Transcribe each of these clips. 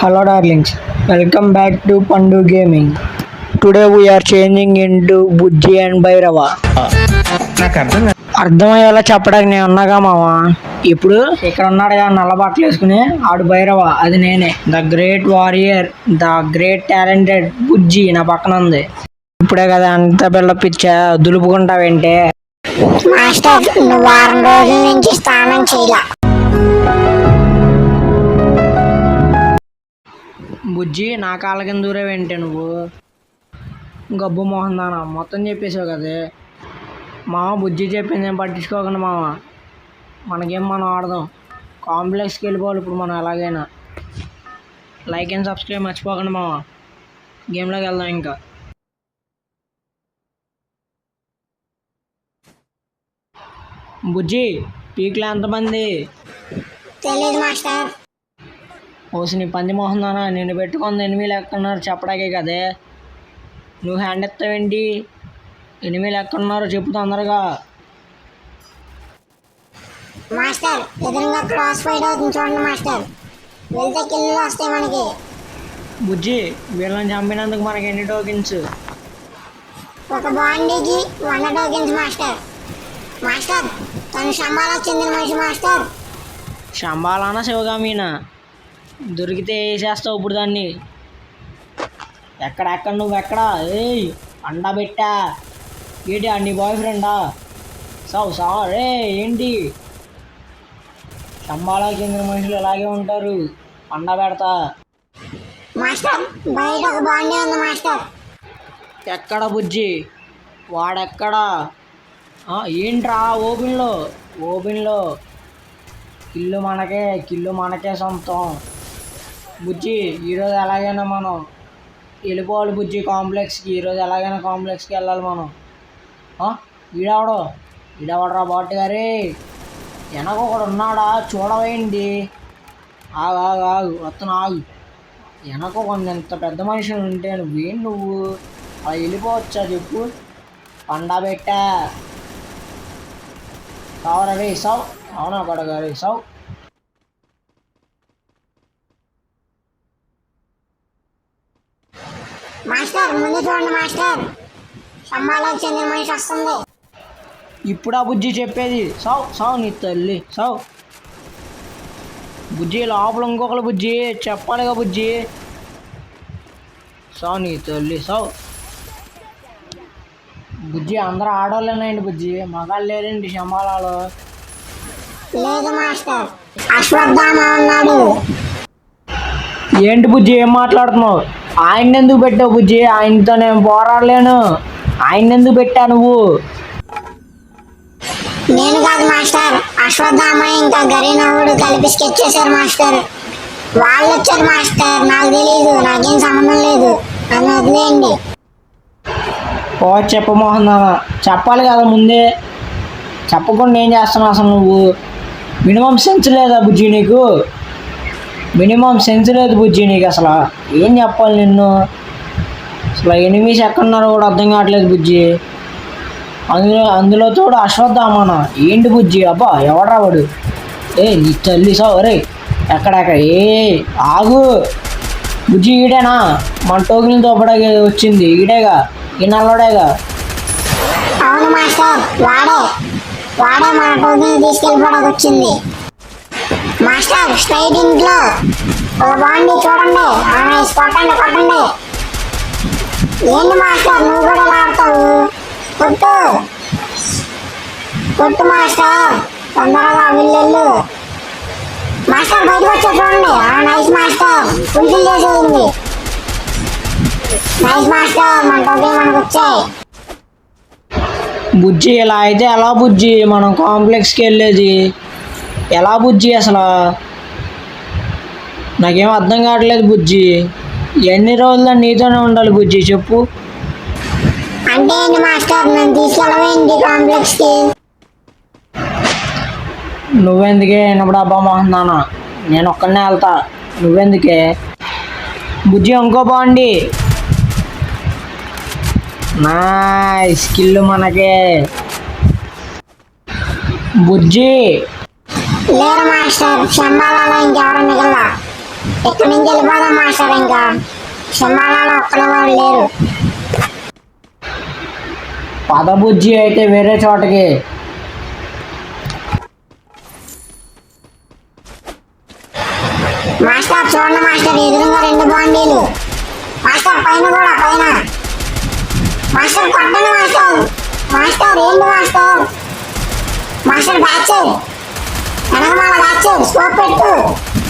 Hello darlings, welcome back to Pandu Gaming. Today we are changing into Bujji and Bhairava. అర్థమయ్యేలా చెప్పడానికి నేను ఉన్నాగా మామ. ఇప్పుడు ఇక్కడ ఉన్నాడుగా నల్ల బట్టలు వేసుకుని ఆడు భైరవ, అది నేనే, the great warrior, the great talented Bujji నా పక్కన ఉంది. ఇప్పుడే కదా అంత బిల్డప్ ఇచ్చా, దులుపుకుంటావేంటే? మాస్టర్, నువ్వు వారం రోజుల నుంచి స్నానం చేయాల. బుజ్జి నా కాళ్ళ కింద దూరేవేంటే నువ్వు? గబ్బు మోహన్ దానా, మొత్తం చెప్పేసావు కదే మామ. బుజ్జి చెప్పింది ఏం పట్టించుకోకుండా మామ, మనకేం మనం ఆడదాం. కాంప్లెక్స్కి వెళ్ళిపోవాలి ఇప్పుడు మనం ఎలాగైనా. లైక్ అండ్ సబ్స్క్రైబ్ మర్చిపోకండి మామ. గేమ్లోకి వెళ్దాం ఇంకా. బుజ్జి, పీక్లో ఎంతమంది? తెలీదు మాస్టర్. ఓసి నీ పంది మోహన్ దానా, నిన్ను పెట్టుకుంది ఎనిమిది ఎక్కడున్నారు చెప్పడాకే కదే. నువ్వు హ్యాండ్ ఎత్తావేంటి? ఎనిమిది ఎక్కడున్నారో చెప్పు తొందరగా. మాస్టర్, ఎదురుగా క్రాస్ ఫైట్ అవుతుంది చూడండి మాస్టర్. వెళ్తే కిల్లు వస్తాయి మనకి. బుజ్జి, వీళ్ళని చంపినందుకు మనకి ఎన్ని టోకెన్స్? ఒక బాండీకి 100 టోకెన్స్ మాస్టర్. మాస్టర్, తను శంబాలకు చెందిన మనిషి మాస్టర్. శంబాలానా శివగామీనా? దొరికితే వేసేస్తావు ఇప్పుడు దాన్ని. ఎక్కడ నువ్వెక్కడా? ఏయ్ అండా పెట్టా ఏంటి? నీ బాయ్ ఫ్రెండా? రే ఏంటి? శంబాలకు చెందిన మనుషులు ఇలాగే ఉంటారు, అండా పెడతా. మాస్టర్, బయట ఒక బాండీ ఉంది మాస్టర్. ఎక్కడ బుజ్జి? వాడెక్కడా? ఏంట్రా? ఓపెన్లో కిల్లు మనకే సొంతం. బుజ్జి, ఈరోజు ఎలాగైనా మనం వెళ్ళిపోవాలి బుజ్జి కాంప్లెక్స్కి. ఈరోజు ఎలాగైనా కాంప్లెక్స్కి వెళ్ళాలి మనం. ఈడవడరా బాటు గారి, వెనక ఒకడు ఉన్నాడా చూడవేయండి. ఆగు వస్తున్నా, ఆగు. వెనక కొంత ఎంత పెద్ద మనుషులు ఉంటే నువ్వు అలా వెళ్ళిపోవచ్చా చెప్పు? పండా పెట్టా సావరా రే సావ్. అవునా పడగారు సావ్. మాస్టర్, ముందు చూడండి మాస్టర్, శంబాలకు చెందిన మనిషి వస్తుంది. ఇప్పుడా బుజ్జి చెప్పేది? సావ్ నీ తల్లి సావ్. బుజ్జి లోపల ఇంకొకరు బుజ్జి చెప్పాలిగా బుజ్జి. సావ్ నీ తల్లి సావ్. బుజ్జి, అందరూ ఆడవాళ్ళేనండి బుజ్జి, మగాళ్ళు లేరండి శంబాలలో. లేదు మాస్టర్, అశ్వత్థామ ఉన్నాడు. ఏంటి బుజ్జి ఏం మాట్లాడుతున్నావు? ఆయన ఎందుకు పెట్టావు బుజ్జి? ఆయనతో నేను పోరాడలేను. ఆయన ఎందుకు పెట్టా నువ్వు? నేను కాదు మాస్టర్, అశ్వత్థామ ఇంకా గరీనవుడు కలిపి స్కెచ్ చేశారు మాస్టర్. వాళ్ళు వచ్చారు మాస్టర్, నాకు తెలియదు, నాకేం సంబంధం లేదు, నన్ను వదిలేయండి. చెప్పు మోహన్ దానా, చెప్పాలి కదా ముందే. చెప్పకుండా ఏం చేస్తున్నావు అసలు నువ్వు? మినిమం సెన్స్ లేదా బుజ్జి నీకు? మినిమం సెన్స్ లేదు బుజ్జి నీకు అసలు. ఏం చెప్పాలి నిన్ను? అసలు ఎనిమిస్ ఎక్కడున్నారో కూడా అర్థం కావట్లేదు బుజ్జి. అందులో తోడు అశ్వత్థామన ఏంటి బుజ్జి? అబ్బా ఎవడ్రా వాడు? నీ తల్లి సావు. రే ఎక్కడ ఆగు బుజ్జి. ఈడేనా మన టోకెన్లు తోపడానికి వచ్చింది? ఈడేగా, ఈ నల్లడేగా. అవును మాస్టర్, వాడే మన టోకెన్ తీసుకెళ్ళిపోవడానికి వచ్చింది మాస్టర్. స్ట్రైట్ ఇంట్లో ఒక బాండీ చూడండి, కొట్టండి. ఏంటి మాస్టర్, నువ్వు కూడా ఇలా ఆడతావు? కొట్టు మాస్టర్, తొందరగా వీళ్ళు. మాస్టర్ బయటకు వచ్చా చూడండి. నైస్ మాస్టర్, ఫుల్ఫిల్ చేసేయండి. నైస్ మాస్టర్, మన టోకెన్ మనకు వచ్చాయి. బుజ్జి ఇలా అయితే ఎలా బుజ్జి? మనం కాంప్లెక్స్కి వెళ్ళేది ఎలా బుజ్జి? అసలు నాకేం అర్థం కావట్లేదు బుజ్జి. ఎన్ని రోజుల్లో నీతోనే ఉండాలి బుజ్జి చెప్పు? అంటే ఏంటి మాస్టర్, నేను తీసుకెళ్ళవేంటి కాంప్లెక్స్కి? నువ్వెందుకే వినప్పుడు అబ్బా మోహన్ దానా, నేను ఒక్కడనే వెళ్తా, నువ్వెందుకే? బుజ్జి ఇంకో బాగుండి. నా స్కిల్ మనకే బుజ్జి. లేరు మాస్టర్, శంబాలలో ఇంకెవరు మిగల. ఇక్కడి నుంచి వెళ్ళిపోదాం మాస్టర్. ఇంకా సింహాలలో ఒక్కడే వాళ్ళు లేరు. పద బుజ్జి అయితే వేరే చోటకి. మాస్టర్ చూడండి మాస్టర్, ఎదురుగా 2 బాండీలు. మాస్టర్ పైన కూడా, పైన. మాస్టర్ కొట్టండి మాస్టర్. మాస్టర్ ఏంటి మాస్టర్? మాస్టర్ బ్యాక్ సైడ్, వెనకమాల బ్యాక్ సైడ్ స్కోప్ పెట్టు.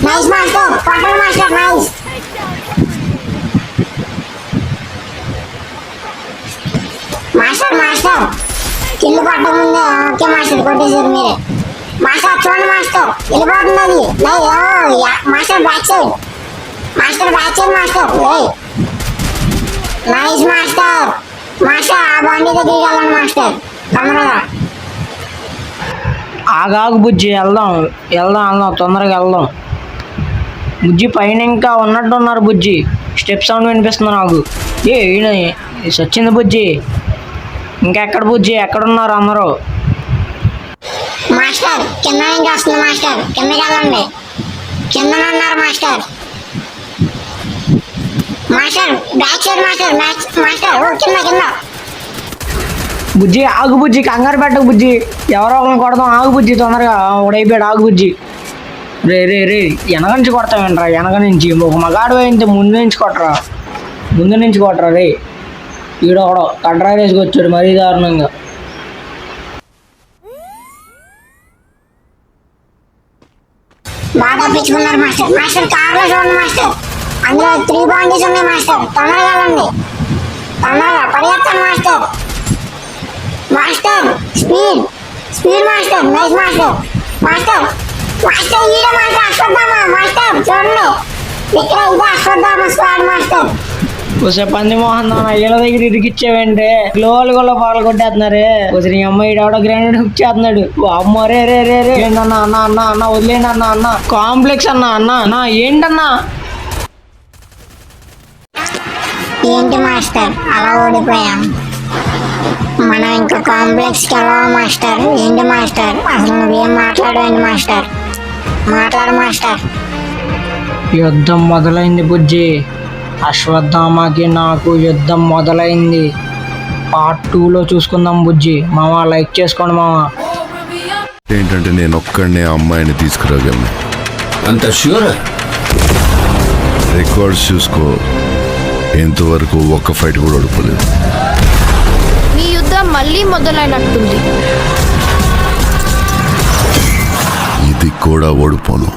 నైస్ మాస్టర్, కొట్టండి master. Nice. Master master kill కొట్టకముందే ఓకే మాస్టర్, కొట్టేశారు మీరే. మాస్టర్ చూడండి మాస్టర్, వెళ్ళిపోతుంది అది. Master back side, master back side master. Nice master. Master ఆ బాండీ దగ్గరికి వెళ్ళండి మాస్టర్, తొందరగా. ఆగాగు బుజ్జి, వెళ్దాం వెళ్దాం వెళ్దాం, తొందరగా వెళ్దాం. బుజ్జి పైన ఇంకా ఉన్నట్టున్నారు బుజ్జి. స్టెప్ సౌండ్ వినిపిస్తుంది నాకు. ఈయన వచ్చింది బుజ్జి. ఇంకెక్కడ బుజ్జి, ఎక్కడున్నారు అందరూ? మాస్టర్ కింద నుంచి వస్తుంది మాస్టర్, కిందకి వెళ్ళండి. కింద ఉన్నారు master. Master back side master, master ఓ కింద కింద. బుజ్జి ఆగు బుజ్జి, కంగారు పెట్టకు బుజ్జి, ఎవరో ఒకరిని కొడదాం. ఆగు బుజ్జి తొందరగా, ఒకడైపోయాడు. ఆగు బుజ్జి. రే రే రే, వెనక నుంచి కొడతావేంట్రా? వెనక నుంచి ఒక మగాడు అయితే ముందు నుంచి కొట్టరా, ముందు నుంచి కొట్టరా. రే ఈడొకడో కట్రా వేసుకొచ్చాడు మరీ దారుణంగా. బాగా తప్పించుకున్నారు మాస్టర్. మాస్టర్ కార్లో చూడండి మాస్టర్, అందులో 3 బాండీస్ ఉన్నాయి మాస్టర్. తొందరగా వెళ్ళండి, తొందరగా పరిగెత్తండి master. Master speed speed master. Nice master. Master master ఈడ మాస్టర్, అశ్వత్థామ మాస్టర్ చూడండి, ఇక్కడ ఇదే అశ్వత్థామ స్క్వాడ్ మాస్టర్. ఒకసారి పంది మోహన్ దాన ఇళ్ళ దగ్గర ఇరికిచ్చావంటే లోలు గొల్ల పగల కొట్టేస్తున్నారే. ఒకసారి నీ అమ్మాయి ఆవిడ గ్రానైడ్ హుక్ చేస్తున్నాడు. అమ్మ రే రే రే రే ఏంటన్నా? అన్న అన్న అన్న వదిలేండి అన్న. అన్న కాంప్లెక్స్ అన్న. అన్న అన్న ఏంటన్నా? ఏంటి మాస్టర్ అలా ఓడిపోయాం? మనం ఇంకా కాంప్లెక్స్కి వెళ్ళాం మాస్టర్. ఏంటి మాస్టర్ అసలు నువ్వేం మాట్లాడవేంటి మాస్టర్? మాట్లాడు మాస్టర్. యుద్ధం మొదలైంది బుజ్జి. అశ్వత్థామకి నాకు యుద్ధం మొదలైంది. పార్ట్ 2లో చూసుకుందాం బుజ్జి. మామ లైక్ చేసుకోండి మామ. ఏంటంటే నేను ఒక్కడనే అమ్మాయిని తీసుకురాగలను. అంత ష్యూర్? రికార్డ్స్ చూసుకో, ఇంతవరకు ఒక్క ఫైట్ కూడా ఓడిపోలేదు. మీ యుద్ధం మళ్ళీ మొదలైనట్టుంది. ఇది కూడా ఓడిపోను.